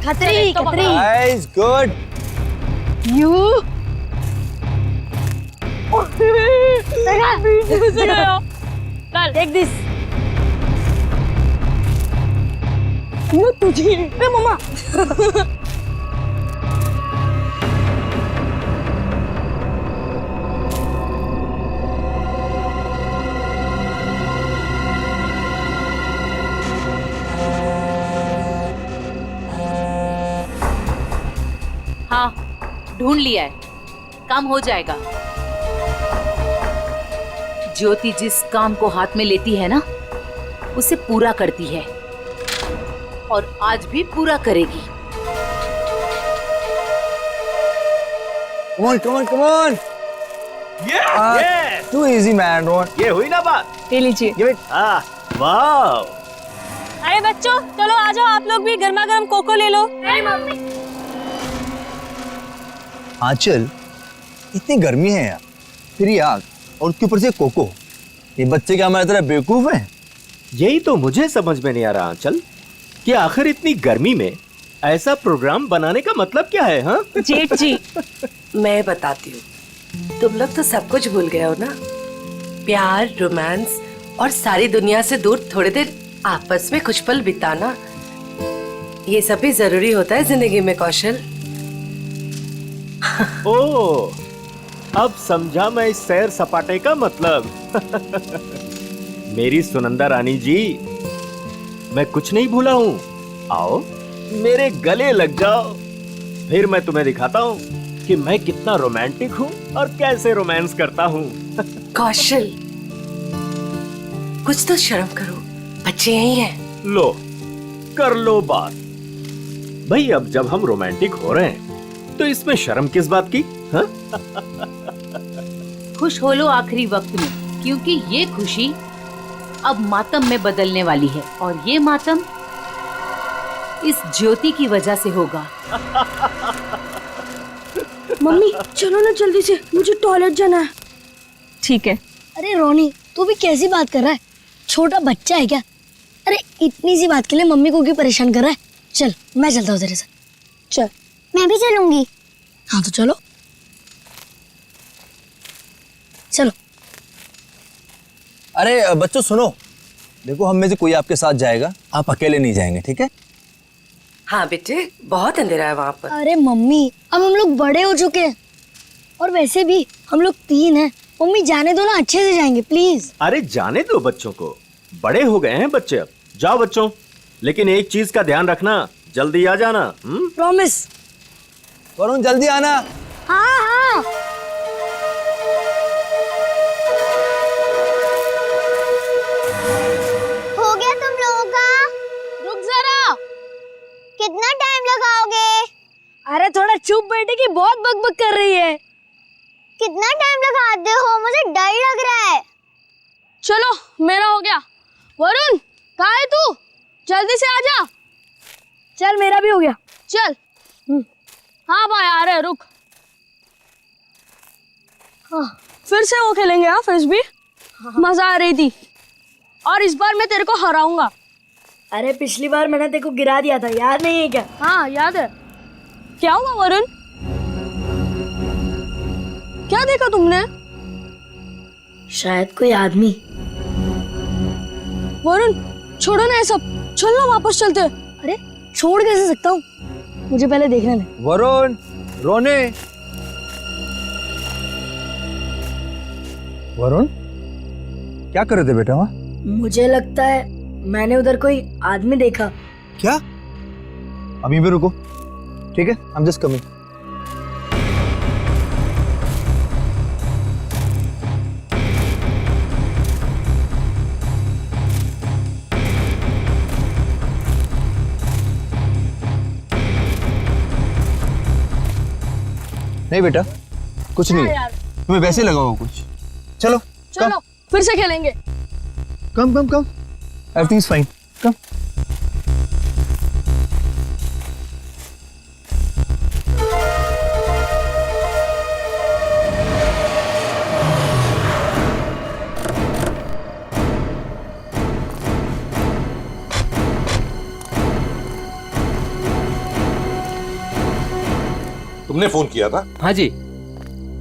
Khatri Khatri. Nice, good. You take this. ये तुझे ए मम्मा। हाँ, ढूंढ लिया है, काम हो जाएगा। ज्योति जिस काम को हाथ में लेती है ना, उसे पूरा करती है और आज भी पूरा करेगी। Come on, come on, come on. Yes. Too easy, man. Ron. ये हुई ना बात। ले लीजिए। Give it. वाह। अरे बच्चों, चलो आ जाओ, आप लोग भी गर्मा गर्म कोको ले लो। मम्मी। आंचल, इतनी गर्मी है यार, फिर ये आग और उसके ऊपर से कोको। ये बच्चे क्या हमारी तरह बेवकूफ हैं? यही तो मुझे समझ में नहीं आ रहा आंचल कि आखिर इतनी गर्मी में ऐसा प्रोग्राम बनाने का मतलब क्या है? हाँ जेठ जी, मैं बताती हूँ। तुम लोग तो सब कुछ भूल गए हो ना, प्यार, रोमांस और सारी दुनिया से दूर थोड़ी देर आपस में कुछ पल बिताना, ये सब भी जरूरी होता है जिंदगी में कौशल। ओ, अब समझा मैं इस सैर सपाटे का मतलब। मेरी सुनंदा रानी जी, मैं कुछ नहीं भूला हूँ। आओ मेरे गले लग जाओ, फिर मैं तुम्हें दिखाता हूँ कि मैं कितना रोमांटिक हूँ और कैसे रोमांस करता हूँ। कौशल, कुछ तो शर्म करो, बच्चे यही हैं। लो, कर लो बात। भाई अब जब हम रोमांटिक हो रहे हैं तो इसमें शर्म किस बात की? हाँ? खुश हो लो आखिरी वक्त में, क्योंकि ये खुशी अब मातम में बदलने वाली है और ये मातम इस ज्योति की वजह से होगा। मम्मी चलो ना जल्दी से, मुझे टॉयलेट जाना है। ठीक है। अरे रोनी, तू भी कैसी बात कर रहा है? छोटा बच्चा है क्या? अरे इतनी सी बात के लिए मम्मी को क्यों परेशान कर रहा है? चल मैं चलता हूँ तेरे साथ। चल। मैं भी चलूंगी। हाँ तो चलो चलो। अरे बच्चों सुनो, देखो हम में से कोई आपके साथ जाएगा, आप अकेले नहीं जाएंगे, ठीक है? हाँ बेटे, बहुत अंधेरा है वहाँ पर। अरे मम्मी, अब हम लोग बड़े हो चुके हैं और वैसे भी हम लोग 3 हैं। मम्मी जाने दो ना, अच्छे से जाएंगे प्लीज। अरे जाने दो बच्चों को, बड़े हो गए हैं बच्चे अब। जाओ बच्चों, लेकिन एक चीज का ध्यान रखना, जल्दी आ जाना। प्रॉमिस। वरुण जल्दी आना। हाँ हाँ। हो गया तुम लोगों का? रुक जरा। कितना टाइम लगाओगे? अरे थोड़ा चुप बैठे कि बहुत बकबक कर रही है। कितना टाइम लगाते हो? मुझे डर लग रहा है। चलो मेरा हो गया। वरुण कहाँ है तू? जल्दी से आजा। चल मेरा भी हो गया। चल। हाँ भाई आ रहे, रुक। हाँ फिर से वो खेलेंगे। हाँ फ्रिस्बी, मजा आ रही थी और इस बार मैं तेरे को हराऊंगा। अरे पिछली बार मैंने तेरे को गिरा दिया था, याद नहीं है क्या? हाँ याद है। क्या हुआ वरुण? क्या देखा तुमने? शायद कोई आदमी। वरुण छोड़ो ना ये सब, चल ना वापस चलते। अरे छोड़ कैसे सकता हूँ, मुझे पहले देखने दे। वरुण, रोने। वरुण क्या कर रहे थे बेटा वहाँ? मुझे लगता है मैंने उधर कोई आदमी देखा। क्या? अभी भी रुको, ठीक है? I'm just coming. नहीं बेटा, कुछ नहीं है। तुम्हें वैसे लगा होगा कुछ। चलो चलो फिर से खेलेंगे। कम कम कम, एवरीथिंग इज फाइन, कम। तुमने फोन किया था? हाँ जी।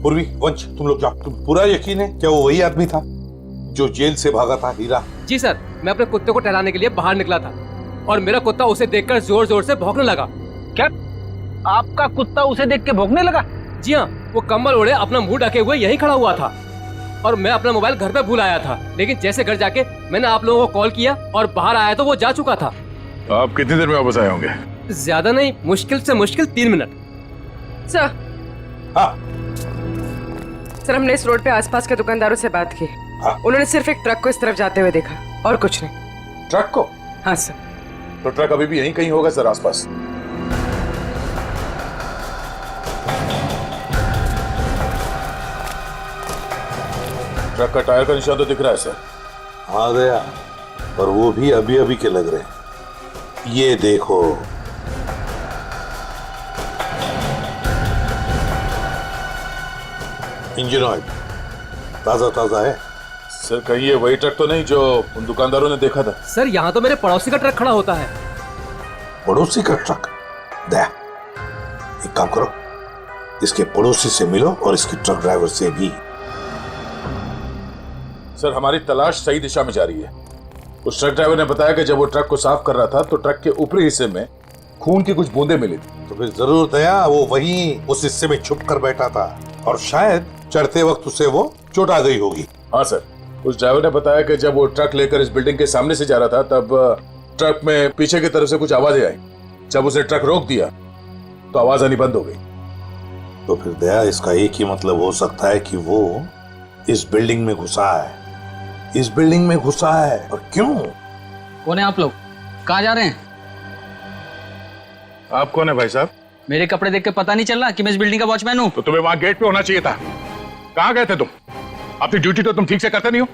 पूर्वी, वंश, तुम लोग जाओ। तुम पूरा यकीन है क्या वो वही आदमी था जो जेल से भागा था? हीरा? जी सर, मैं अपने कुत्ते को टहलाने के लिए बाहर निकला था और मेरा कुत्ता उसे देखकर जोर जोर से भौंकने लगा। क्या आपका कुत्ता उसे देख के भौंकने लगा? जी हाँ, वो कंबल ओढ़े अपना मुंह ढके हुए यहीं खड़ा हुआ था और मैं अपना मोबाइल घर पे भूल आया था, लेकिन जैसे घर जाके मैंने आप लोगों को कॉल किया और बाहर आया तो वो जा चुका था। आप कितनी देर में वापस आए होंगे? ज्यादा नहीं, मुश्किल से मुश्किल 3 मिनट। सर। हाँ सर, हमने इस रोड पे आसपास के दुकानदारों से बात की। हाँ? उन्होंने सिर्फ एक ट्रक को इस तरफ जाते हुए देखा और कुछ नहीं। ट्रक को? हाँ सर। तो ट्रक अभी भी यहीं कहीं होगा सर, आसपास। ट्रक का टायर का निशान तो दिख रहा है सर। हाँ गया, पर वो भी अभी अभी के लग रहे हैं। ये देखो, इंजन ऑयल ताजा ताजा है। सर कहीं ये वही ट्रक तो नहीं जो उन दुकानदारों ने देखा था? सर यहाँ तो मेरे पड़ोसी का ट्रक खड़ा होता है। पड़ोसी का ट्रक? दया, एक काम करो, इसके पड़ोसी से मिलो और इसके ट्रक ड्राइवर से भी। सर हमारी तलाश सही दिशा में जा रही है। उस ट्रक ड्राइवर ने बताया कि जब वो ट्रक को साफ कर रहा था तो ट्रक के ऊपरी हिस्से में खून की कुछ बूंदें मिली थी। तो फिर जरूर दया वो वहीं उस हिस्से में छुप कर बैठा था और शायद चढ़ते वक्त उसे वो चोट आ गई होगी। हाँ सर, उस ड्राइवर ने बताया कि जब वो ट्रक लेकर इस बिल्डिंग के सामने से जा रहा था तब ट्रक में पीछे की तरफ से कुछ आवाजें आई। जब उसे ट्रक रोक दिया तो आवाज आनी बंद हो गई। तो फिर दया इसका एक ही मतलब हो सकता है कि वो इस बिल्डिंग में घुसा है। इस बिल्डिंग में घुसा है। और क्यों? कौन है आप लोग? कहाँ जा रहे हैं? आप कौन है भाई साहब? मेरे कपड़े देख के पता नहीं चल रहा कि मैं इस बिल्डिंग का वॉचमैन हूँ? तो तुम्हें वहां गेट पे होना चाहिए था। कहाँ गए थे तुम? अपनी ड्यूटी तो तुम ठीक से करते नहीं हो।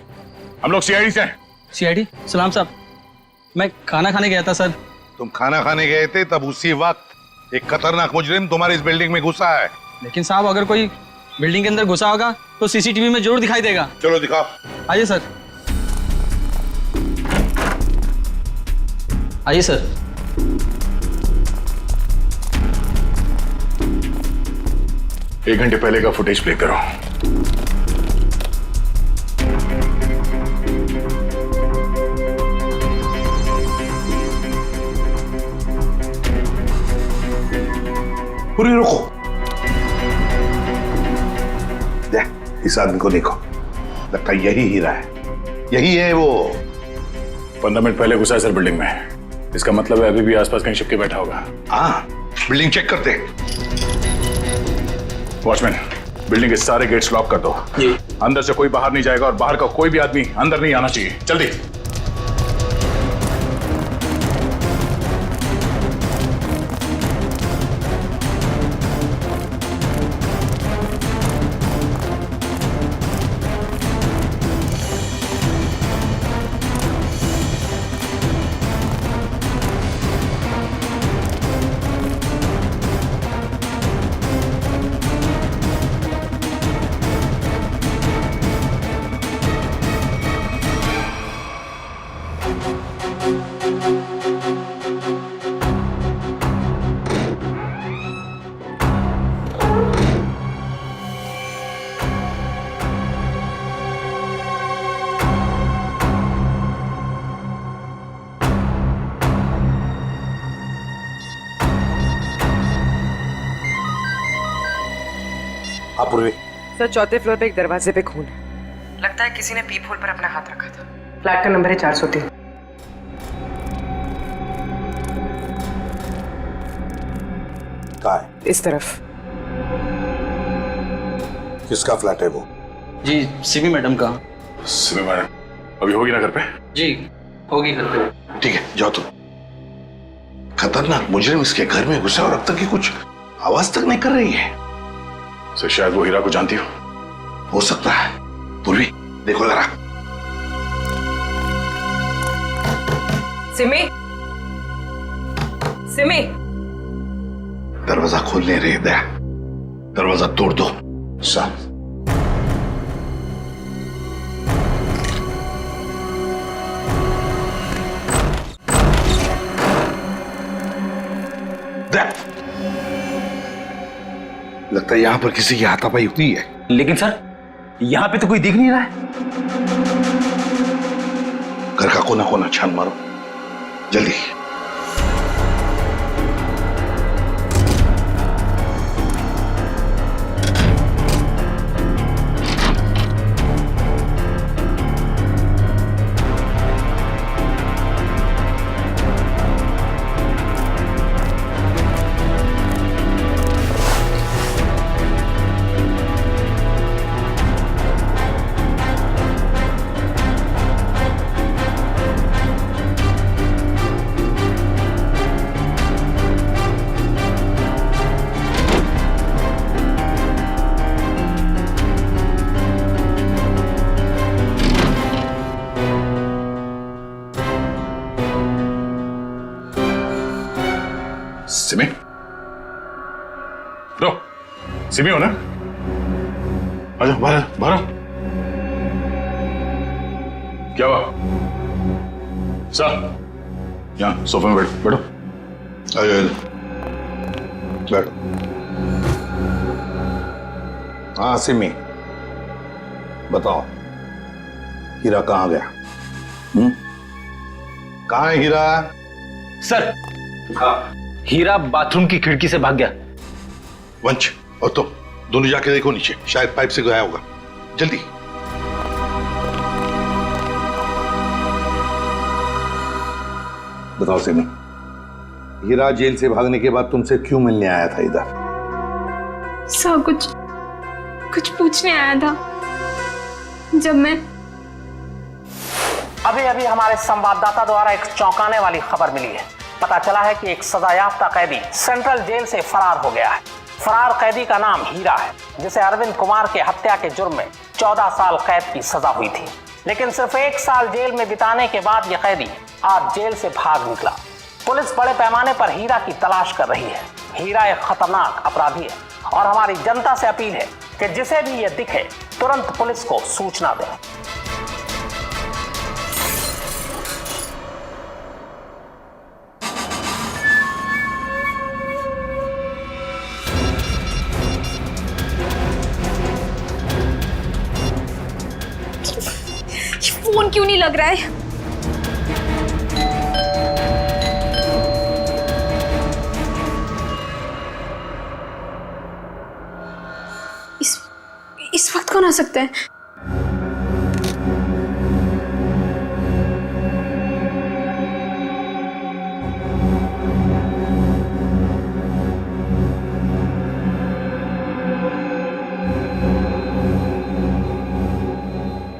हम लोग सीआईडी से हैं। सीआईडी? सलाम साहब, मैं खाना खाने गया था सर। तुम खाना खाने गए थे तब उसी वक्त एक खतरनाक मुजरिम तुम्हारे इस बिल्डिंग में घुसा है। लेकिन साहब अगर कोई बिल्डिंग के अंदर घुसा होगा तो सीसीटीवी में जरूर दिखाई देगा। चलो दिखाओ। आइए सर। आइए सर। एक घंटे पहले का फुटेज प्ले करो। पूरी रुको। देख, इस आदमी को देखो, लगता है यही हीरा है। यही है वो। 15 मिनट पहले घुसा है सर बिल्डिंग में। इसका मतलब है अभी भी आसपास कहीं छिप के बैठा होगा। हाँ, बिल्डिंग चेक करते। वॉचमैन, बिल्डिंग के सारे गेट्स लॉक कर दो। अंदर से कोई बाहर नहीं जाएगा और बाहर का कोई भी आदमी अंदर नहीं आना चाहिए। जल्दी। पूर्वी। सर, चौथे फ्लोर पे एक दरवाजे पे खून है। लगता है किसी ने पीप होल पर अपना हाथ रखा था। फ्लैट का नंबर है 403। कहाँ है? इस तरफ। किसका फ्लैट है वो? जी, सिमी मैडम का। सिमी मैडम अभी होगी ना घर पे? जी होगी घर पे। ठीक है, जाओ तुम। खतरनाक मुजरिम इसके घर में घुसा और अब तक ये कुछ आवाज तक नहीं कर रही है। सर शायद वो हीरा को जानती हो सकता है। पूर्वी देखो जरा। सिमी, सिमी। दरवाजा खोल नहीं रही दया, दरवाजा तोड़ दो। साहब लगता है यहाँ पर किसी की हाथापाई हुई है। लेकिन सर यहाँ पे तो कोई दिख नहीं रहा है। घर का कोना कोना छान मारो जल्दी। सिमी, लो, सिमी हो ना? आजा बाहर बाहर। क्या हुआ? सर, यहाँ सोफे में बैठो। आजा बैठो। हाँ सिमी, बताओ हीरा कहाँ गया? कहाँ है हीरा? सर हीरा बाथरूम की खिड़की से भाग गया। वंश और तुम दोनों जाके देखो नीचे, शायद पाइप से गया होगा। जल्दी। बताओ सिमी, हीरा जेल से भागने के बाद तुमसे क्यों मिलने आया था इधर? सर कुछ पूछने आया था। जब मैं अभी हमारे संवाददाता द्वारा एक चौंकाने वाली खबर मिली है। पता चला है कि एक सजायाफ्ता कैदी सेंट्रल जेल से फरार हो गया है। फरार कैदी का नाम हीरा है, जिसे अरविंद कुमार के हत्या के जुर्म में 14 साल कैद की सजा हुई थी। लेकिन सिर्फ 1 साल जेल में बिताने के बाद यह कैदी आज जेल से भाग निकला। पुलिस बड़े पैमाने पर हीरा की तलाश कर रही है। हीरा एक खतरनाक अपराधी है और हमारी जनता से अपील है कि जिसे भी यह दिखे तुरंत पुलिस को सूचना दें। फोन क्यों नहीं लग रहा है? इस वक्त कौन आ सकता है?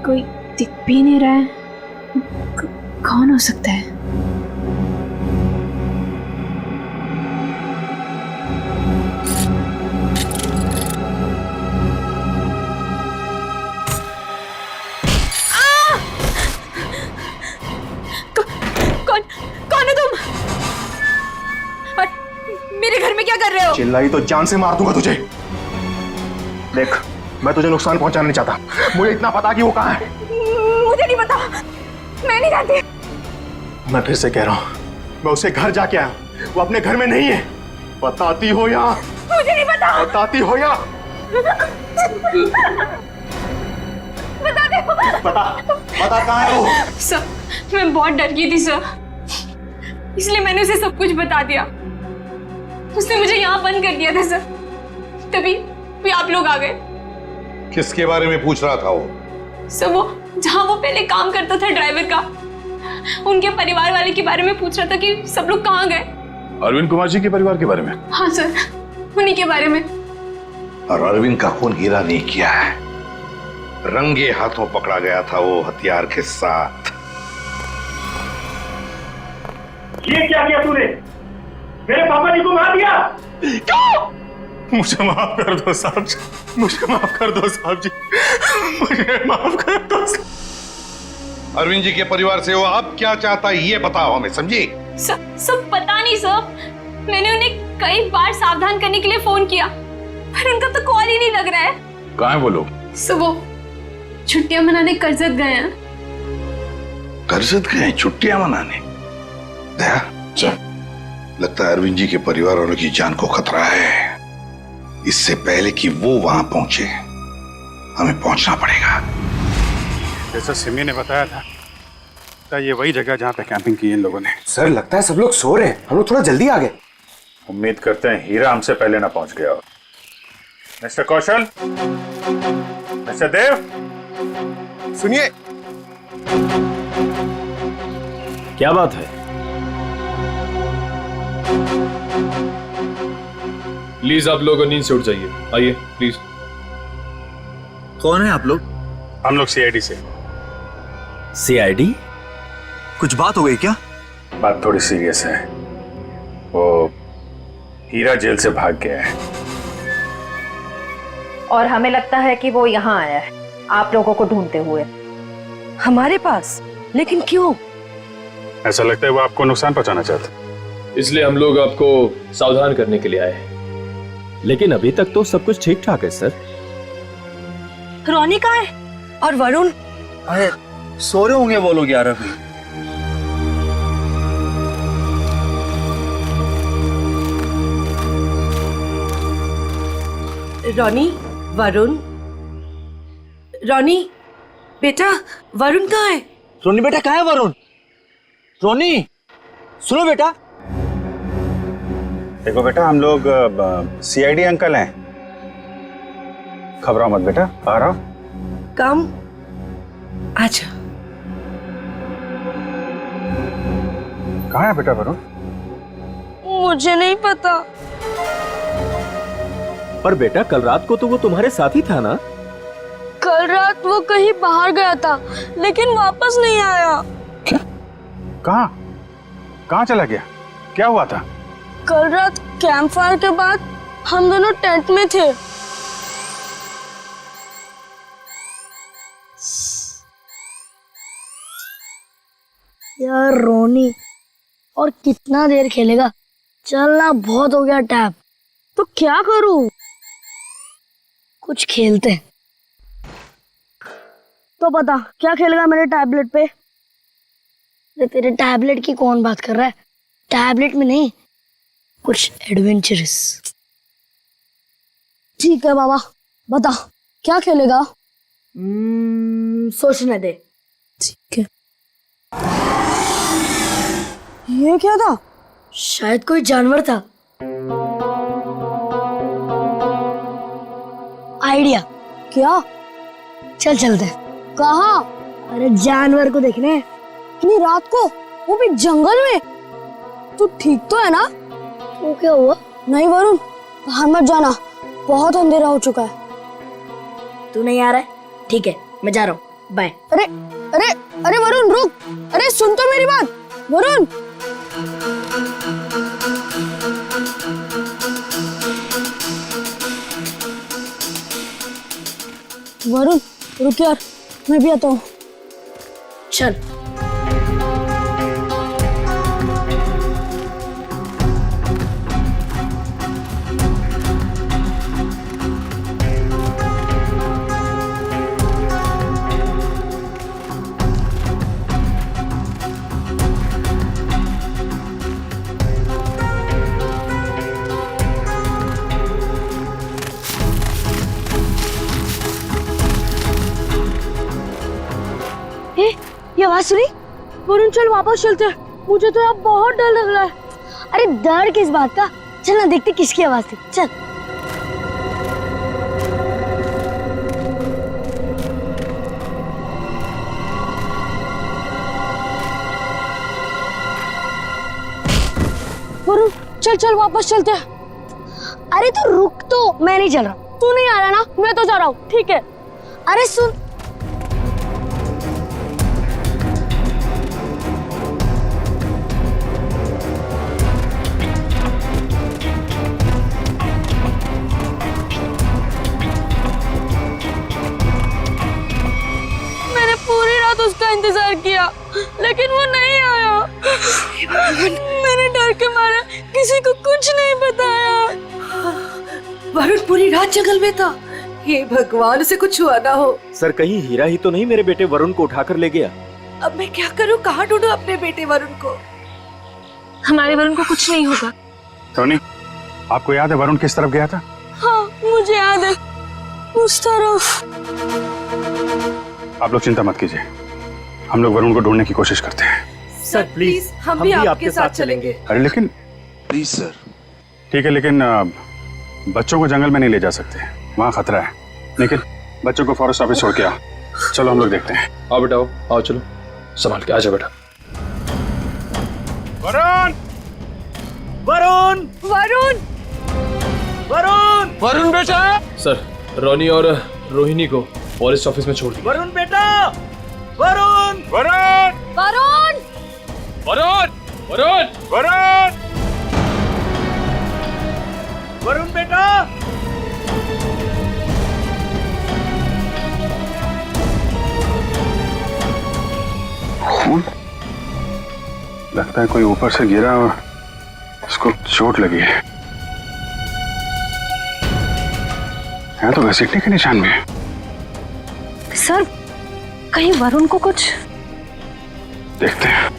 कोई दिख भी नहीं रहा है। कौन हो सकता है? कौन हो तुम? और मेरे घर में क्या कर रहे हो? चिल्लाई तो जान से मार दूंगा तुझे। देख, मैं तुझे नुकसान पहुंचाना नहीं चाहता। मुझे इतना पता कि वो कहाँ है। मुझे नहीं पता, मैं नहीं जानती। मैं फिर से कह रहा हूँ, मैं उसे घर जाके आया, वो अपने घर में नहीं है। बताती हो या? मुझे नहीं पता। बताती हो या? बता दे। बता कहाँ है वो? सर, मैं बहुत डर गई थी सर, इसलिए मैंने उसे सब कुछ बता दिया। उसने मुझे यहाँ बंद कर दिया था सर, तभी आप लोग आ गए। किसके बारे में पूछ रहा था वो? सर, वो जहाँ वो पहले काम करता था ड्राइवर का, उनके परिवार वाले के बारे में पूछ रहा था कि सब लोग कहाँ गए। अरविंद कुमार जी के परिवार के बारे में? हाँ सर, उन्हीं के बारे में। और अरविंद का खून हीरा नहीं किया है, रंगे हाथों पकड़ा गया था वो हथियार के साथ। ये क्या किया तूने? मेरे पापा जी को मार दिया। क्यों? मुझे माफ कर दो साहब जी, मुझे माफ कर दो साहब जी, मुझे माफ कर दो। अरविंद जी के परिवार से वो अब क्या चाहता है ये बताओ हमें, समझी? सब पता नहीं सर, मैंने उन्हें कई बार सावधान करने के लिए फोन किया, पर उनका तो कॉल ही नहीं लग रहा है। कहाँ है वो लोग? सर, वो छुट्टियां मनाने करजत गए हैं। करजत गए छुट्टियां मनाने? दया, लगता है अरविंद जी के परिवार वालों की जान को खतरा है। इससे पहले कि वो वहां पहुंचे हमें पहुंचना पड़ेगा। जैसा सिमी ने बताया था ये वही जगह जहाँ पे कैंपिंग की इन लोगों ने। सर लगता है सब लोग सो रहे हैं, हम लोग थोड़ा जल्दी आ गए। उम्मीद करते हैं हीरा हमसे पहले ना पहुंच गया हो। मिस्टर कौशल, मिस्टर देव, सुनिए। क्या बात है? प्लीज आप लोग नींद से उठ जाइए, आइए प्लीज। कौन है आप लोग? हम लोग सीआईडी से। सीआईडी? कुछ बात हो गई क्या? बात थोड़ी सीरियस है। वो हीरा जेल से भाग गया है और हमें लगता है कि वो यहाँ आया है आप लोगों को ढूंढते हुए। हमारे पास? लेकिन क्यों? ऐसा लगता है वो आपको नुकसान पहुंचाना चाहते, इसलिए हम लोग आपको सावधान करने के लिए आए हैं। लेकिन अभी तक तो सब कुछ ठीक ठाक है सर। रोनी कहाँ है? और वरुण? अरे सो रहे होंगे वो लोग यार अभी। रोनी, वरुण, रोनी बेटा, वरुण कहाँ है? रोनी बेटा कहाँ है वरुण? रोनी सुनो बेटा। देखो बेटा हम लोग सीआईडी अंकल हैं, घबराओ मत बेटा, आ रहा हूं। कम अच्छा। कहाँ है बेटा वरुण? मुझे नहीं पता। पर बेटा कल रात को तो वो तुम्हारे साथ ही था ना? कल रात वो कहीं बाहर गया था लेकिन वापस नहीं आया। क्या? कहाँ कहाँ चला गया? क्या हुआ था? कल रात कैंप फायर के बाद हम दोनों टेंट में थे। यार रोनी और कितना देर खेलेगा? चलना बहुत हो गया टैप। तो क्या करूं? कुछ खेलते हैं। तो बता क्या खेलेगा मेरे टैबलेट पे? तेरे टैबलेट की कौन बात कर रहा है? टैबलेट में नहीं, कुछ एडवेंचरस। ठीक है बाबा, बता क्या खेलेगा? सोचने दे। ठीक है। ये क्या था? शायद कोई जानवर था। आइडिया। क्या? चल चलते। कहाँ? अरे जानवर को देखने। इतनी रात को, वो भी जंगल में? तू ठीक तो है ना? तो क्या हुआ? नहीं वरुण, बाहर मत जाना, बहुत अंधेरा हो चुका है। तू नहीं आ रहा है? ठीक है, मैं जा रहा हूँ, बाय। अरे अरे अरे वरुण रुक, अरे सुन तो मेरी बात वरुण। वरुण रुक यार, मैं भी आता हूँ। चल। ये आवाज सुनी? वरुण चल वापस चलते हैं, मुझे तो अब बहुत डर लग रहा है। अरे डर किस बात का? चल ना देखते किसकी आवाज थी, चल। वरुण चल चल वापस चलते हैं। अरे तू रुक तो, मैं नहीं चल रहा। तू नहीं आ रहा ना, मैं तो जा रहा हूँ। ठीक है। अरे सुन, उसका इंतजार किया लेकिन वो नहीं आया। मैंने डर के मारे किसी को कुछ नहीं बताया। वरुण पूरी रात जंगल में था। हे भगवान, उसे कुछ हुआ ना हो। सर कहीं हीरा ही तो नहीं मेरे बेटे वरुण को उठाकर ले गया? अब मैं क्या करूं? कहाँ ढूंढूं अपने बेटे वरुण को? हमारे वरुण को कुछ नहीं होगा। टोनी, आपको याद है वरुण किस तरफ गया था? हाँ, मुझे याद है उस तरफ। आप लोग चिंता मत कीजिए, हम लोग वरुण को ढूंढने की कोशिश करते हैं। सर प्लीज हम भी आपके साथ चलेंगे। अरे लेकिन प्लीज सर। ठीक है, लेकिन बच्चों को जंगल में नहीं ले जा सकते, वहाँ खतरा है। लेकिन बच्चों को फॉरेस्ट ऑफिस छोड़ के आओ। चलो हम लोग देखते हैं। आओ बेटा आओ चलो, संभाल के आ जाओ बेटा। वरुण! वरुण! वरुण! वरुण! वरुण बेटा! सर, रोनी और रोहिणी को फॉरेस्ट ऑफिस में छोड़ दिया। वरुण बेटा! वरुण! वरुण! वरुण! वरुण! वरुण! वरुण! वरुण बेटा! खून? लगता है कोई ऊपर से गिरा और उसको चोट लगी है। यहाँ तो घसीटने के निशान भी है। सर, कहीं वरुण को कुछ? देखते हैं।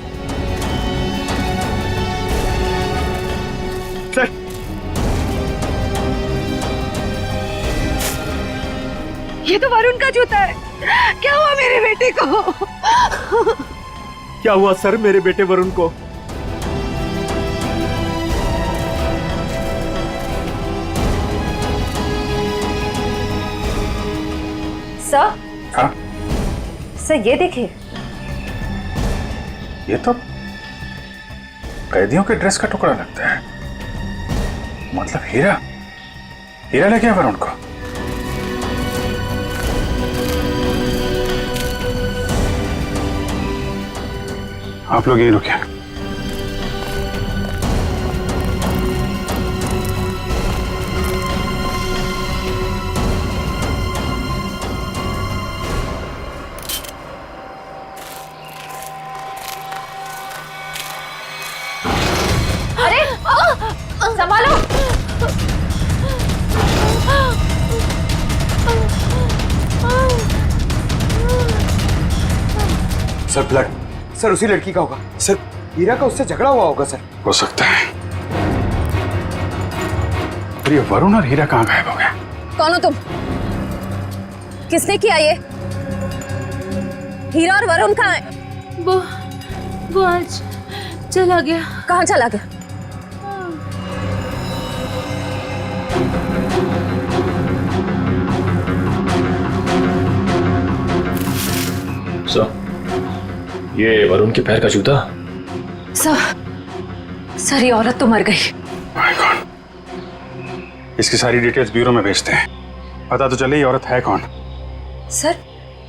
सर, ये तो वरुण का जूता है। क्या हुआ मेरे बेटे को? क्या हुआ सर मेरे बेटे वरुण को? सर? हाँ? सर ये देखिए। ये तो कैदियों के ड्रेस का टुकड़ा लगता है। मतलब हीरा हीरा ले गया वरुण को। आप लोग यहीं रुकिए। अरे संभालो। सर ब्लड, सर उसी लड़की का होगा। सर हीरा का उससे झगड़ा हुआ होगा। सर हो सकता है। पर ये वरुण और हीरा कहाँ गायब हो गए? कौन हो तुम? किसने किया ये? हीरा और वरुण कहाँ है? वो आज चला गया। कहाँ चला गया? ये वरुण के पैर का जूता। सर ये औरत तो मर गई। माय गॉड, इसकी सारी डिटेल्स ब्यूरो में भेजते हैं। पता तो चले ये औरत है कौन। सर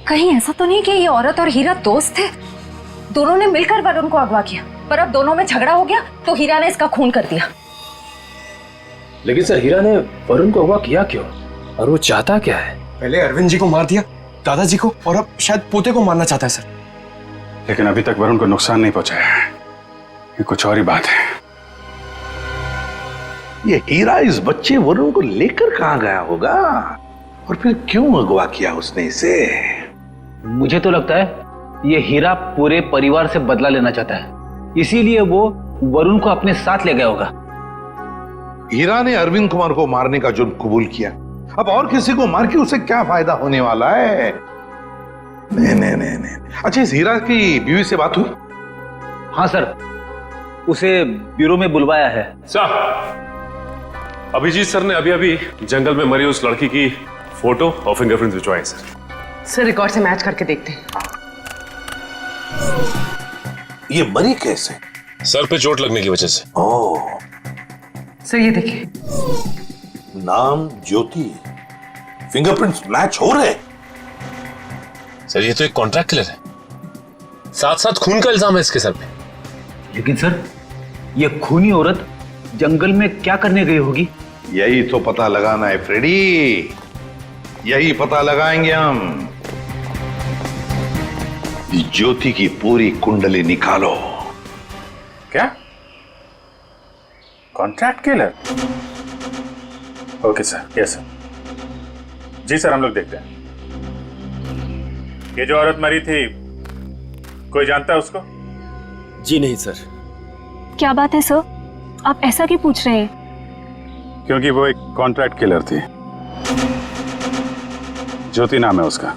कहीं ऐसा तो नहीं कि ये औरत और हीरा दोस्त थे? दोनों ने मिलकर वरुण को अगवा किया, पर अब दोनों में झगड़ा हो गया तो हीरा ने इसका खून कर दिया। लेकिन सर हीरा ने वरुण को अगवा किया क्यों, और वो चाहता क्या है? पहले अरविंद जी को मार दिया, दादाजी को, और अब शायद पोते को मारना चाहता है। सर लेकिन अभी तक वरुण को नुकसान नहीं पहुंचाया है। ये कुछ और ही बात है। ये हीरा इस बच्चे वरुण को लेकर कहाँ गया होगा, और फिर क्यों अगवा किया उसने इसे? मुझे तो लगता है ये हीरा पूरे परिवार से बदला लेना चाहता है, इसीलिए वो वरुण को अपने साथ ले गया होगा। हीरा ने अरविंद कुमार को मारने का जुर्म कबूल किया, अब और किसी को मार के उसे क्या फायदा होने वाला है? नहीं। अच्छा, इस हीरा की बीवी से बात हुई? हाँ सर, उसे ब्यूरो में बुलवाया है। सर, अभिजीत सर ने अभी जंगल में मरी उस लड़की की फोटो और फिंगरप्रिंट्स भिजवाए सर रिकॉर्ड से मैच करके देखते हैं। ये मरी कैसे? सर पे चोट लगने की वजह से। ओह, सर ये देखिए, नाम ज्योति, फिंगरप्रिंट्स मैच हो रहे। सर ये तो एक कॉन्ट्रैक्ट किलर है, साथ साथ खून का इल्जाम है इसके सर पे। लेकिन सर ये खूनी औरत जंगल में क्या करने गई होगी? यही तो पता लगाना है फ्रेडी, यही पता लगाएंगे हम। ज्योति की पूरी कुंडली निकालो। क्या? Contract killer? Okay sir, yes sir. जी सर, हम लोग देखते हैं। ये जो औरत मरी थी, कोई जानता है उसको? जी नहीं सर। क्या बात है सर, आप ऐसा क्यों पूछ रहे हैं? क्योंकि वो एक कॉन्ट्रैक्ट किलर थी। ज्योति नाम है उसका।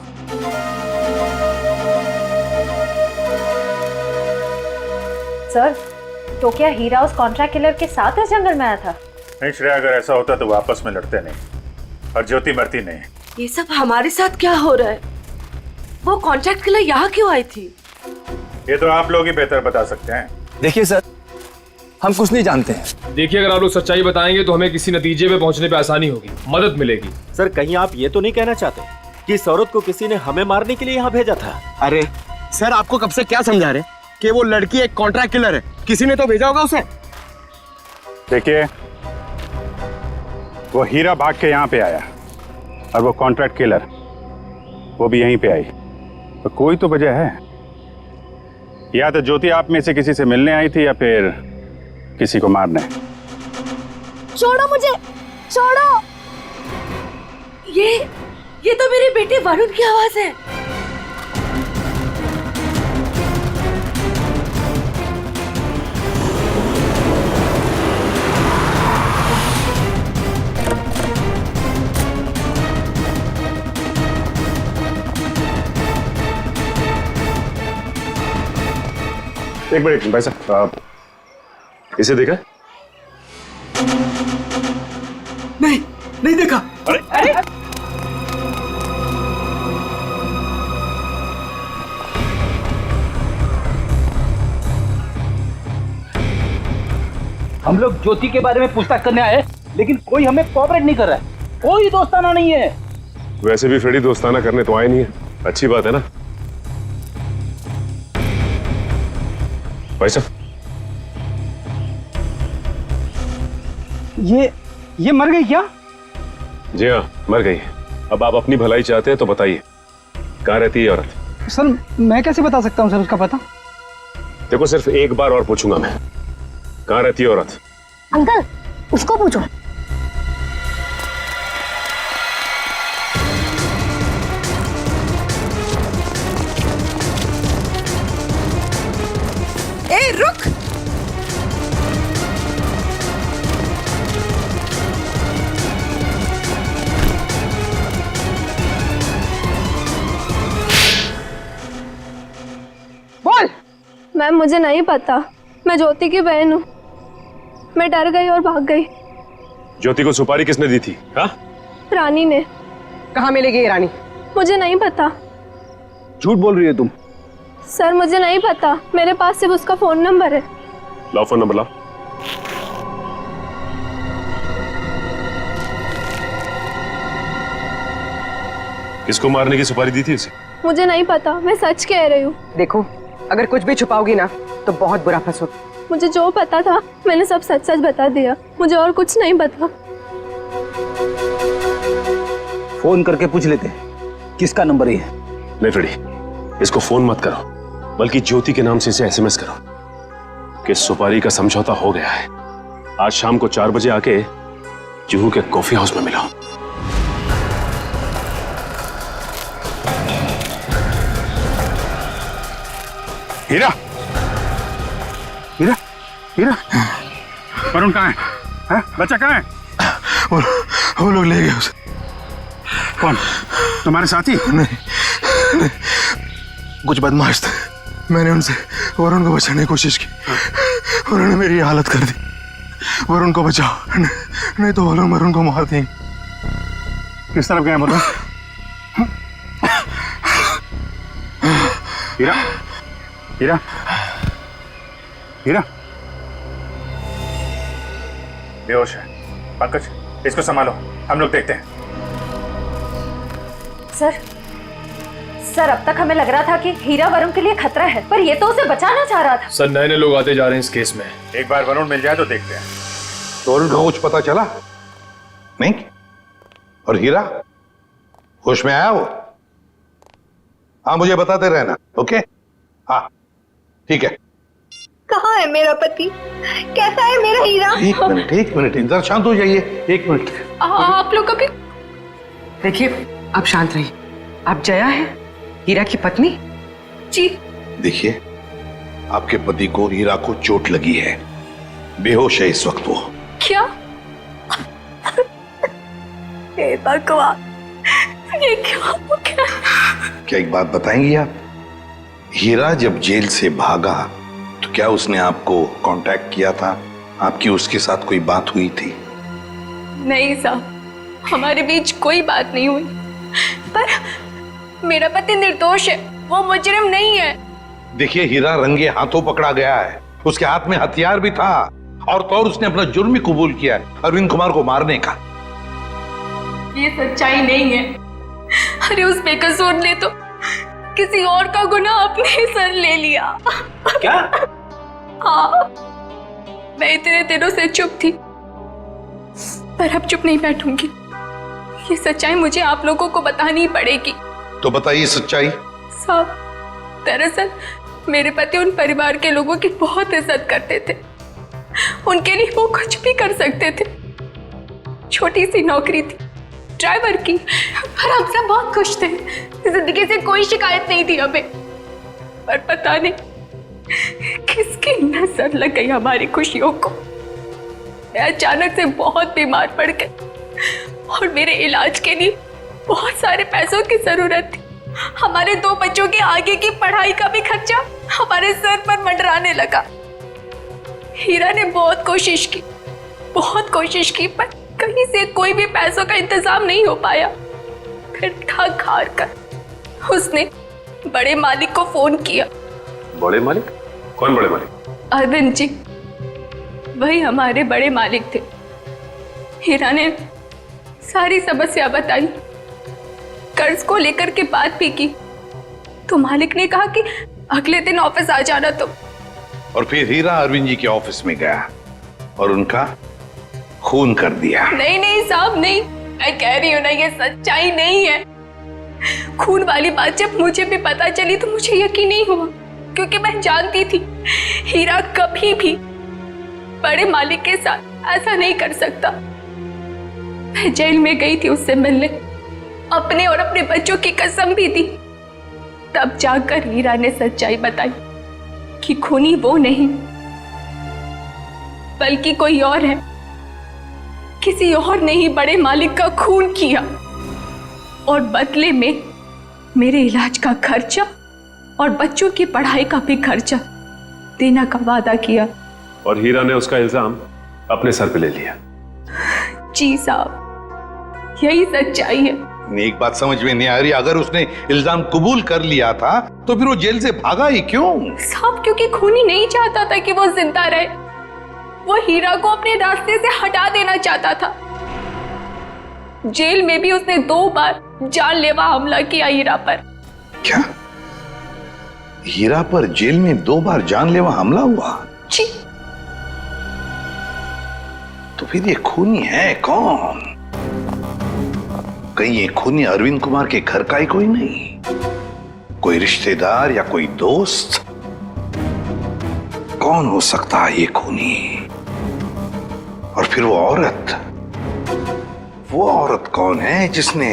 सर, तो क्या हीरा उस कॉन्ट्रैक्ट किलर के साथ इस जंगल में आया था? नहीं श्रेया, अगर ऐसा होता तो वो आपस में लड़ते नहीं और ज्योति मरती नहीं। ये सब हमारे साथ क्या हो रहा है? वो कॉन्ट्रैक्ट किलर यहाँ क्यों आई थी? ये तो आप लोग ही बेहतर बता सकते हैं। देखिए सर, हम कुछ नहीं जानते हैं। देखिए, अगर आप लोग सच्चाई बताएंगे तो हमें किसी नतीजे पे पहुंचने पे आसानी होगी, मदद मिलेगी। सर, कहीं आप ये तो नहीं कहना चाहते कि इस औरत को किसी ने हमें मारने के लिए यहाँ भेजा था? अरे सर, आपको कब से क्या समझा रहे कि वो लड़की एक कॉन्ट्रैक्ट किलर है? किसी ने तो भेजा होगा उसे। देखिए, वो हीरा भाग के यहाँ पे आया और वो कॉन्ट्रैक्ट किलर वो भी यहीं पे आई, तो कोई तो वजह है। या तो ज्योति आप में से किसी से मिलने आई थी या फिर किसी को मारने। छोड़ो मुझे, छोड़ो। ये तो मेरे बेटे वरुण की आवाज है। एक मिनट भाई साहब, आप इसे देखा? नहीं देखा। अरे हम लोग ज्योति के बारे में पूछताछ करने आए, लेकिन कोई हमें कोऑपरेट नहीं कर रहा है। कोई दोस्ताना नहीं है। वैसे भी फ्रेडी दोस्ताना करने तो आए नहीं है, अच्छी बात है ना। भाई साहब, ये मर गई क्या? जी हाँ, मर गई। अब आप अपनी भलाई चाहते हैं तो बताइए, कहाँ रहती है औरत? सर, मैं कैसे बता सकता हूँ सर उसका पता? देखो, सिर्फ एक बार और पूछूंगा मैं, कहाँ रहती है औरत? अंकल, उसको पूछो। ए, रुक। बोल। मैम, मुझे नहीं पता। मैं ज्योति की बहन हूँ। मैं डर गई और भाग गई। ज्योति को सुपारी किसने दी थी? हाँ? रानी ने। कहाँ मिलेगी ये रानी? मुझे नहीं पता। झूठ बोल रही है तुम। सर, मुझे नहीं पता। मेरे पास सिर्फ उसका फोन नंबर है। लाओ फोन नंबर, लाओ। किसको मारने की सुपारी दी थी उसे? मुझे नहीं पता, मैं सच कह रही हूँ। देखो, अगर कुछ भी छुपाओगी ना तो बहुत बुरा फंसोगी। मुझे जो पता था मैंने सब सच सच बता दिया। मुझे और कुछ नहीं पता। फोन करके पूछ लेते किसका नंबर है। नहीं फ्रेडी, इसको फोन मत करो, बल्कि ज्योति के नाम से इसे एसएमएस करो कि सुपारी का समझौता हो गया है। आज शाम को 4 बजे आके जुहू के कॉफी हाउस में मिलो। हीरा, हीरा, हीरा, वरुण कहाँ है? बच्चा कहाँ है? वो लोग ले गए उसे। कौन? तुम्हारे साथी? नहीं, कुछ बदमाश थे। मैंने उनसे वरुण को बचाने की कोशिश की, उन्होंने मेरी हालत कर दी। वरुण को बचाओ, नहीं तो वो लोग वरुण को मार देंगे। किस तरफ गए बताओ? हीरा, हीरा, हीरा, बेहोश है। पंकज, इसको संभालो, हम लोग देखते हैं। सर, अब तक हमें लग रहा था कि हीरा वरुण के लिए खतरा है, पर ये तो उसे बचाना चाह रहा था। सर, नए नए लोग आते जा रहे हैं इस केस में। एक बार वरुण मिल जाए तो देखते हैं। तो वरुण का कुछ पता चला नहीं? और हीरा होश में आया वो? हाँ, मुझे बताते रहना। ओके? हाँ, ठीक है। कहाँ है मेरा पति? कैसा है मेरा हीरा? एक मिनट, इंतजार, शांत हो जाइए। 1 मिनट। आप लोग कभी देखिए, आप शांत रहिए। आप जया है, हीरा की पत्नी? जी। देखिए, आपके पति को, हीरा को चोट लगी है, बेहोश है इस वक्त वो। क्या? हे भगवान, ये क्या हो गया? क्या एक बात बताएंगी आप? हीरा जब जेल से भागा तो क्या उसने आपको कांटेक्ट किया था? आपकी उसके साथ कोई बात हुई थी? नहीं साहब, हमारे बीच कोई बात नहीं हुई। पर मेरा पति निर्दोष है, वो मुजरिम नहीं है। देखिए, हीरा रंगे हाथों पकड़ा गया है, उसके हाथ में हथियार भी था और तो और उसने अपना जुर्म भी कबूल किया है, अरविंद कुमार को मारने का। ये सच्चाई नहीं है। अरे उस बेकसूर ने तो किसी और का गुनाह अपने सर ले लिया। क्या? हाँ, मैं इतने दिनों से चुप थी, पर अब चुप नहीं बैठूंगी। ये सच्चाई मुझे आप लोगों को बतानी पड़ेगी। तो बताइए सच्चाई। साहब, दरअसल मेरे पति उन परिवार के लोगों की बहुत इज्जत करते थे। उनके लिए वो कुछ भी कर सकते थे। छोटी सी नौकरी थी, ड्राइवर की, पर हम सब बहुत खुश थे। जिंदगी से कोई शिकायत नहीं थी हमें। पर पता नहीं किसकी नजर लग गई हमारी खुशियों को। मैं अचानक से बहुत बीमार पड़ गई और मेरे इलाज के लिए बहुत सारे पैसों की जरूरत थी। हमारे 2 बच्चों के आगे की पढ़ाई का भी खर्चा हमारे सर पर मंडराने लगा। हीरा ने बहुत कोशिश की, पर कहीं से कोई भी पैसों का इंतजाम नहीं हो पाया। फिर थक हार कर उसने बड़े मालिक को फोन किया। बड़े मालिक? कौन बड़े मालिक? अरविंद जी, वही हमारे बड़े मालिक थे। हीरा ने सारी समस्या बताई, कर्ज को लेकर के बात भी की, तो मालिक ने कहा कि अगले दिन ऑफिस आ जाना तुम। और फिर हीरा अरविंद जी के ऑफिस में गया और उनका खून कर दिया। नहीं साहब, नहीं, मैं कह रही हूँ ना, ये सच्चाई नहीं है। खून वाली बात जब मुझे भी पता चली तो मुझे यकीन नहीं हुआ, क्योंकि मैं जानती थी हीरा कभी भी बड़े मालिक के साथ ऐसा नहीं कर सकता। मैं जेल में गई थी उससे मिलने, अपने और अपने बच्चों की कसम भी दी। तब जाकर हीरा ने सच्चाई बताई कि खूनी वो नहीं बल्कि कोई और है। किसी और ने ही बड़े मालिक का खून किया और बदले में मेरे इलाज का खर्चा और बच्चों की पढ़ाई का भी खर्चा देने का वादा किया। और हीरा ने उसका इल्जाम अपने सर पे ले लिया। जी साहब, यही सच्चाई है। एक बात समझ में नहीं आ रही, अगर उसने इल्जाम कबूल कर लिया था तो फिर वो जेल से भागा ही क्यों? साहब, क्योंकि खूनी नहीं चाहता था कि वो जिंदा रहे। वो हीरा को अपने रास्ते से हटा देना चाहता था। जेल में भी उसने 2 बार जानलेवा हमला किया हीरा पर। क्या? हीरा पर जेल में 2 बार जानलेवा हमला हुआ? जी। तो फिर ये खूनी है कौन? कहीं ये खूनी अरविंद कुमार के घर का ही कोई नहीं? कोई रिश्तेदार या कोई दोस्त? कौन हो सकता है ये खूनी? और फिर वो औरत कौन है जिसने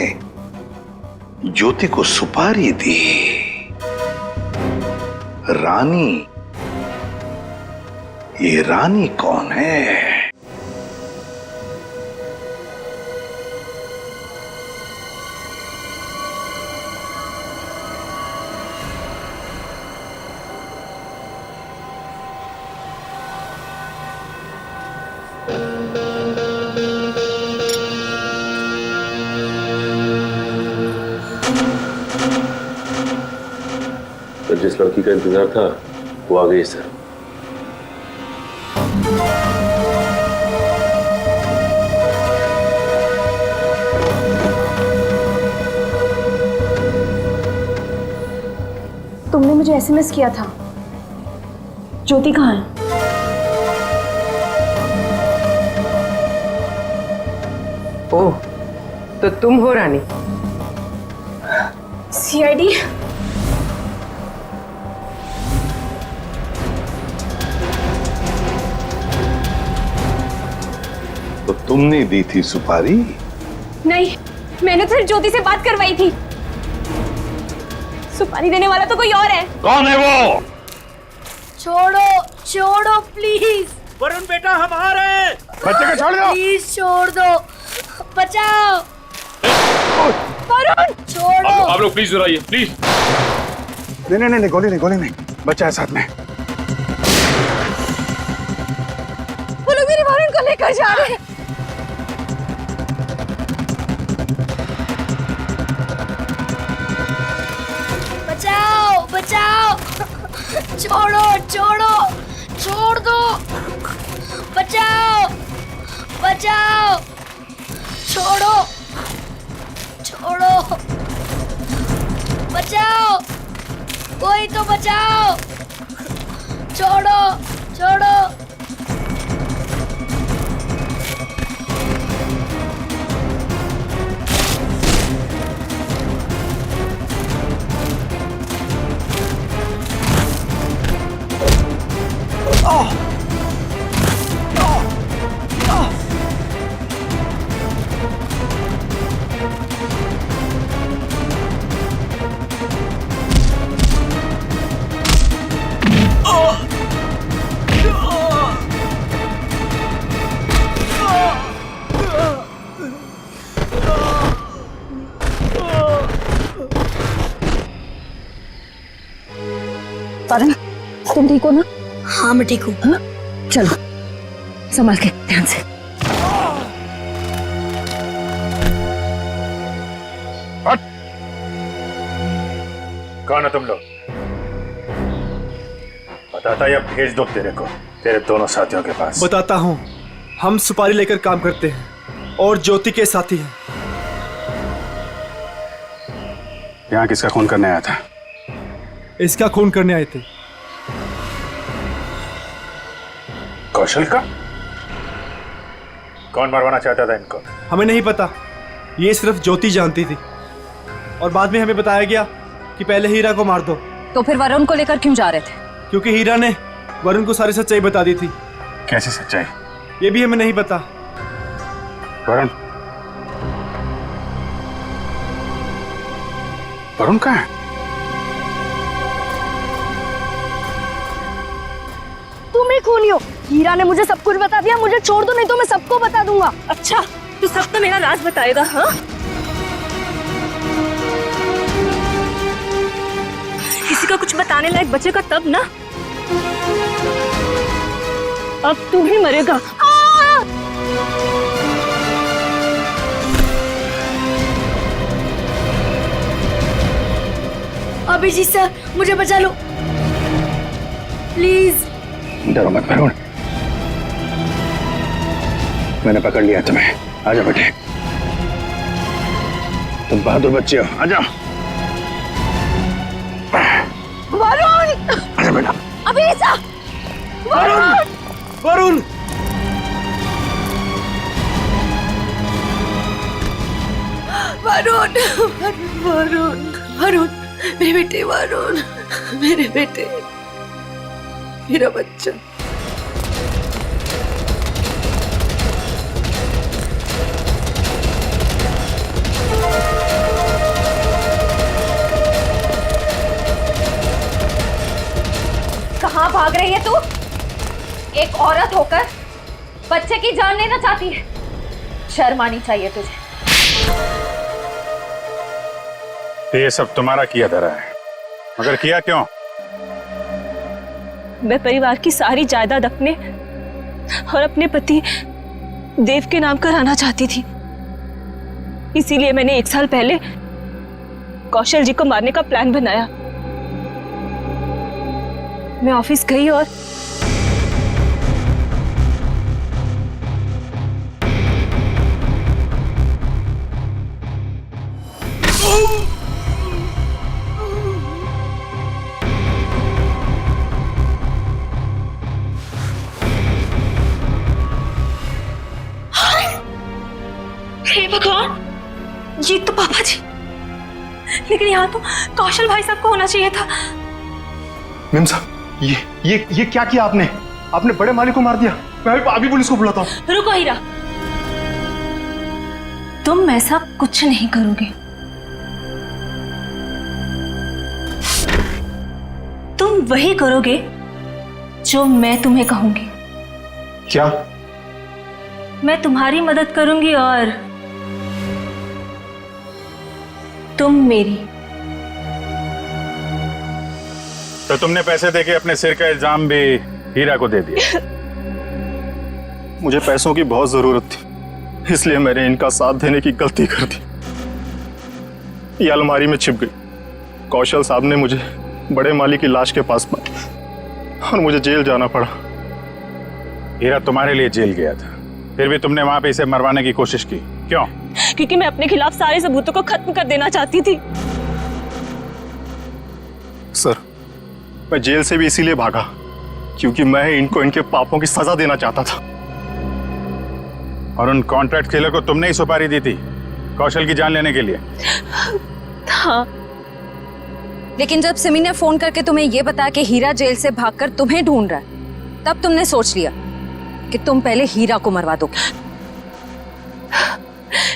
ज्योति को सुपारी दी? रानी। ये रानी कौन है? तो जिस लड़की का इंतजार था वो आ गई सर। तुमने मुझे एसएमएस किया था। ज्योति कहाँ है? ओह, तो तुम हो रानी? सीआईडी? तो तुमने दी थी सुपारी? नहीं, मैंने तो ज्योति से बात करवाई थी। सुपारी देने वाला तो कोई और है। कौन है वो? छोड़ो प्लीज। वरुण बेटा, हम आ रहे हैं। बच्चे को छोड़ दो। प्लीज छोड़ दो, बचाओ। वरुण छोड़ो। आप लोग प्लीज आइए प्लीज। नहीं, गोली नहीं, बच्चा है साथ में। वो लोग मेरे वरुण को लेकर जा रहे हैं। बचाओ बचाओ, छोड़ो छोड़ो, छोड़ दो, बचाओ बचाओ, छोड़ो छोड़ो, बचाओ, कोई तो बचाओ, छोड़ो छोड़ो। वरुण, तुम ठीक हो ना? हाँ मैं ठीक हूँ। हाँ? चलो संभाल के, ध्यान से। कौन है तुम लोग? बताता या भेज दो तेरे को तेरे दोनों साथियों के पास। बताता हूँ, हम सुपारी लेकर काम करते हैं और ज्योति के साथी हैं। यहाँ किसका खून करने आया था? इसका खून करने आए थे। कौशल का? कौन मरवाना चाहता था इनको? हमें नहीं पता, ये सिर्फ ज्योति जानती थी और बाद में हमें बताया गया कि पहले हीरा को मार दो। तो फिर वरुण को लेकर क्यों जा रहे थे? क्योंकि हीरा ने वरुण को सारी सच्चाई बता दी थी। कैसी सच्चाई? ये भी हमें नहीं पता। वरुण? वरुण कहाँ है? तुम ही खूनी हो। हीरा ने मुझे सब कुछ बता दिया, मुझे छोड़ दो नहीं तो मैं सबको बता दूंगा। अच्छा, तू सब तो मेरा राज बताएगा? हाँ, किसी का कुछ बताने लायक बचेगा तब ना। अब तू भी मरेगा। अभिजीत सर, मुझे बचा लो प्लीज। डरो मत वरुण, मैंने पकड़ लिया तुम्हें। आ जाओ बेटे, तुम बहादुर बच्चे हो, आ जाओ। वरुण! आ जाओ बेटा। अभिजीत! वरुण! वरुण! वरुण, वरुण, वरुण, मेरे बेटे वरुण, मेरे बेटे, मेरा बच्चा। कहाँ भाग रही है तू? एक औरत होकर बच्चे की जान लेना चाहती है। शर्म आनी चाहिए तुझे। तो ये सब तुम्हारा किया धरा है, मगर किया क्यों? मैं परिवार की सारी जायदाद अपने और अपने पति देव के नाम कराना चाहती थी। इसीलिए मैंने 1 साल पहले कौशल जी को मारने का प्लान बनाया। मैं ऑफिस गई और हे भगवान, जीत तो पापा जी, लेकिन यहाँ तो कौशल भाई साहब को होना चाहिए था। मेम साहब, ये क्या किया आपने? आपने बड़े मालिक को मार दिया। मैं अभी पुलिस को बुलाता हूँ। रुको हीरा, तुम ऐसा कुछ नहीं करोगे। तुम वही करोगे जो मैं तुम्हें कहूंगी। क्या? मैं तुम्हारी मदद करूंगी और तुम मेरी। तो तुमने पैसे देके अपने सिर का इल्जाम भी हीरा को दे दिया। मुझे पैसों की बहुत जरूरत थी, इसलिए मैंने इनका साथ देने की गलती कर दी। ये अलमारी में छिप गई। कौशल साहब ने मुझे बड़े माली की लाश के पास पाया और मुझे जेल जाना पड़ा। हीरा तुम्हारे लिए जेल गया था, फिर भी तुमने वहां पे इसे मरवाने की कोशिश की, क्यों? क्योंकि मैं अपने खिलाफ सारे सबूतों को खत्म कर देना चाहती थी। सर, मैं जेल से भी इसीलिए भागा क्योंकि मैं इनको इनके पापों की सजा देना चाहता था। और उन कॉन्ट्रैक्ट किलर को तुमने ही सुपारी दी थी कौशल की जान लेने के लिए? हाँ। लेकिन जब सिमी ने फोन करके तुम्हें यह बताया कि हीरा जेल से भागकर तुम्हें ढूंढ रहा है, तब तुमने सोच लिया कि तुम पहले हीरा को मरवा दोगे।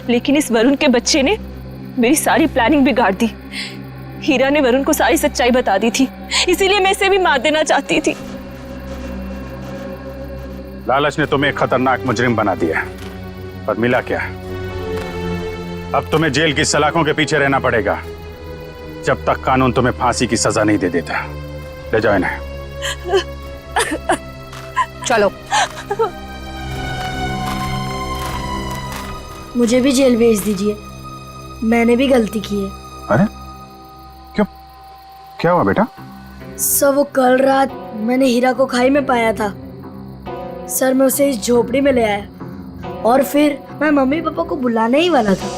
लेकिन इस वरुण के बच्चे ने मेरी सारी प्लानिंग बिगाड़ दी। हीरा ने वरुण को सारी सच्चाई बता दी थी, इसीलिए मैं इसे भी मार देना चाहती थी। लालच ने तुम्हें एक खतरनाक मुजरिम बना दिया, पर मिला क्या? अब तुम्हें जेल की सलाखों के पीछे रहना पड़ेगा जब तक कानून तुम्हें फांसी की सजा नहीं दे देता। ले जाओ इन्हें। चलो। मुझे भी जेल भेज दीजिए, मैंने भी गलती की है। अरे क्यों, क्या हुआ बेटा? सर, वो कल रात मैंने हीरा को खाई में पाया था। सर, मैं उसे इस झोपड़ी में ले आया और फिर मैं मम्मी पापा को बुलाने ही वाला था।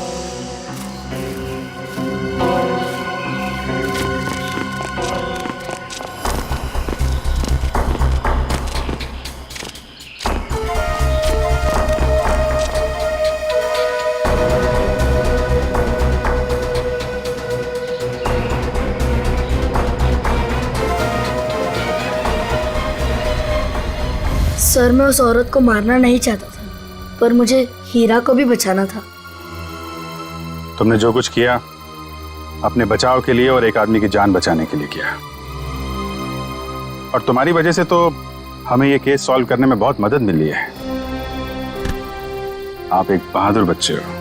सर, मैं उस औरत को मारना नहीं चाहता था, पर मुझे हीरा को भी बचाना था। तुमने जो कुछ किया अपने बचाव के लिए और एक आदमी की जान बचाने के लिए किया, और तुम्हारी वजह से तो हमें ये केस सॉल्व करने में बहुत मदद मिली है। आप एक बहादुर बच्चे हो।